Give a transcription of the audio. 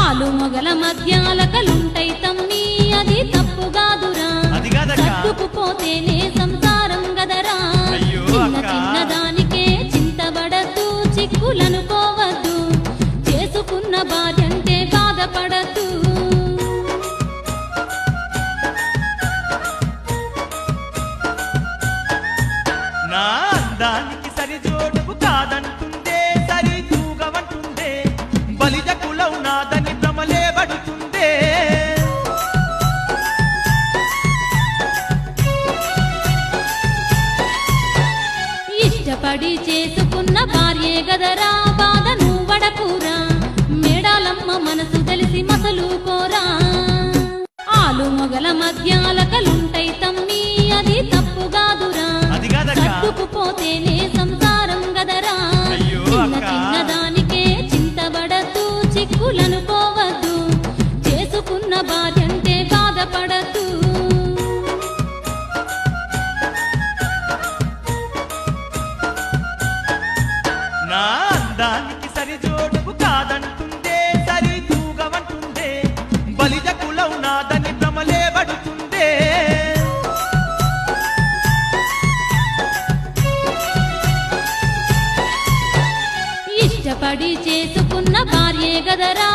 ఆలు మొగల మధ్యాలకలుంటై తమ్మి అది తప్పుగాదురా సర్దుకుపోతేనే సంసారం గదరా చిన్నదానికే చింతబడద్దు చిక్కులనుకోవద్దు చేసుకున్న భార్యంటే బాధపడద్దు నా అందానికి సరిజోడుకు కాదంటుందే సరి తూగవంటుందే బలిజ కులం నాదని భ్రమలే పడుతుందే ఇష్టపడి చేసుకున్న భార్యే గదరా బాధ నువ్వడకురా మేడాలమ్మ మనసు తెలిసి మసలుకోరా ఆలు మొగల మధ్యాలకలుంటై తమ్మి అది తప్పుగాదురా సర్దుకుపోతేనే సంసారం గదరా చిన్నదానికే చింతబడద్దు చిక్కులనుకోవద్దు చేసుకున్న భార్యంటే బాధపడద్దు నా అందానికి సరిజోడుకు కాదంటుందే సరి తూగవంటుందే బలిజ కులం నాదని భ్రమలే పడుతుందే ఇష్టపడి చేసుకున్న భార్యే గదరా